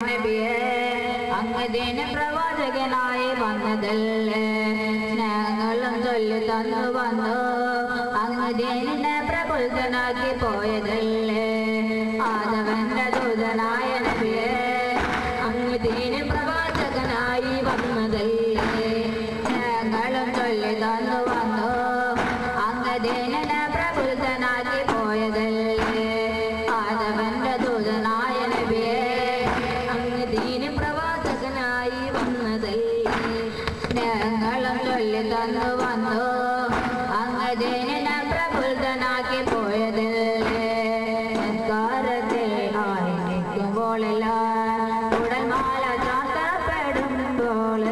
നബിയേ അങ്ങ് പ്രവാചകനായി വന്നതല്ലേ സ്നേഹങ്ങളും ചൊല്ലി തന്നു വന്നു അങ്ങ് ദീനിനെ പ്രബുദ്ധനാക്കി പോയതല്ലേ ആദവന്റെ ദൂതനായ നബിയേ അങ്ങ് ദീന് പ്രവാചകനായി വന്നതല്ലേ സ്നേഹങ്ങളും ചൊല്ലി തന്നു വന്നു അങ്ങ് ദീനിനെ പ്രബുദ്ധനാക്കി പോയതല്ലേ ആദവന്റെ ദൂതനായ നബിയേ പ്രവാചകനായി വന്നതല്ലേ സ്നേഹങ്ങളും ചൊല്ലി തന്നു വന്നു അങ്ങ് ദീനിനെ പ്രബുദ്ധനാക്കി പോയതല്ലേ കാരത്തിൽ ആയിരിക്കുമ്പോഴെല്ലാം ഉടൽമാല ചാത്തപ്പെടുമ്പോൾ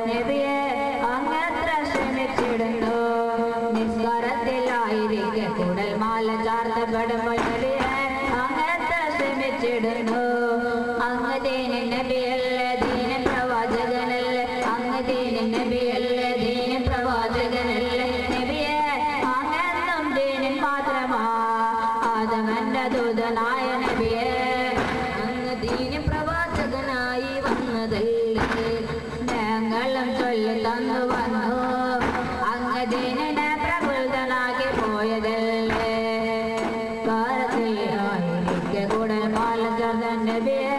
നബിയെ അങ്ങെത്ര ശ്രമിച്ചിടുന്നു നിസ്കാരത്തിലായിരിക്കെ കുടൽമാല ചാർത്തപ്പെടുമ്പോൾ നബിയെ അങ്ങെത്ര ശ്രമിച്ചിടുന്നു അങ്ങ് ദീന് നബിയല്ലേ ദീന് പ്രവാചകനല്ലേ അങ്ങ് ദീന് നബിയല്ലേ ദീന് പ്രവാചകനല്ലേ നബിയെ അങ്ങെന്നും ദീനിൽ മാത്രമാ ആദവന്റെ ദൂതനായ നബിയെ അങ്ങ് ദീന് പ്രവാചകനായി വന്നതല്ലേ സ്നേഹങ്ങളും ചൊല്ലി തന്നു വന്നു അങ്ങ് ദീനിനെ പ്രബുദ്ധനാക്കി പോയതല്ലേ കാലത്തിലായിരിക്കെ കുടൽമാല ചാർത്ത നബിയെ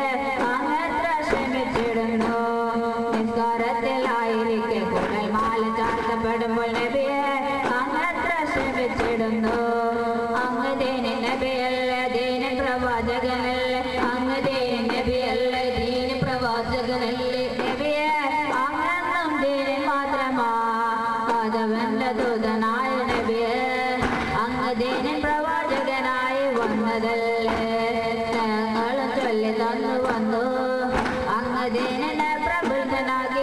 അങ്ങെത്ര ശ്രമിച്ചിടുന്നു നിസ്കാരത്തിലായിരിക്കെ കുടൽമാല ചാർത്തപ്പെടുമ്പോൾ നബിയെ അങ്ങെത്ര ശ്രമിച്ചിടുന്നു അങ്ങ് ദീന് നബിയല്ലേ ദീന് പ്രവാചകനല്ലേ അങ്ങ് ദീന് നബിയല്ലേ ദീന് പ്രവാചകനല്ലേ നബിയെ അങ്ങെന്നും ദീനിൽ മാത്രമാ ആദവന്റെ ദൂതനായ നബിയെ അങ്ങ് ദീനിൽ പ്രവാചകനായി വന്നതല്ലേ സ്നേഹങ്ങളും ചൊല്ലി തന്നു വന്നു അങ്ങ് ദീനിനെ പ്രബുദ്ധനാക്കി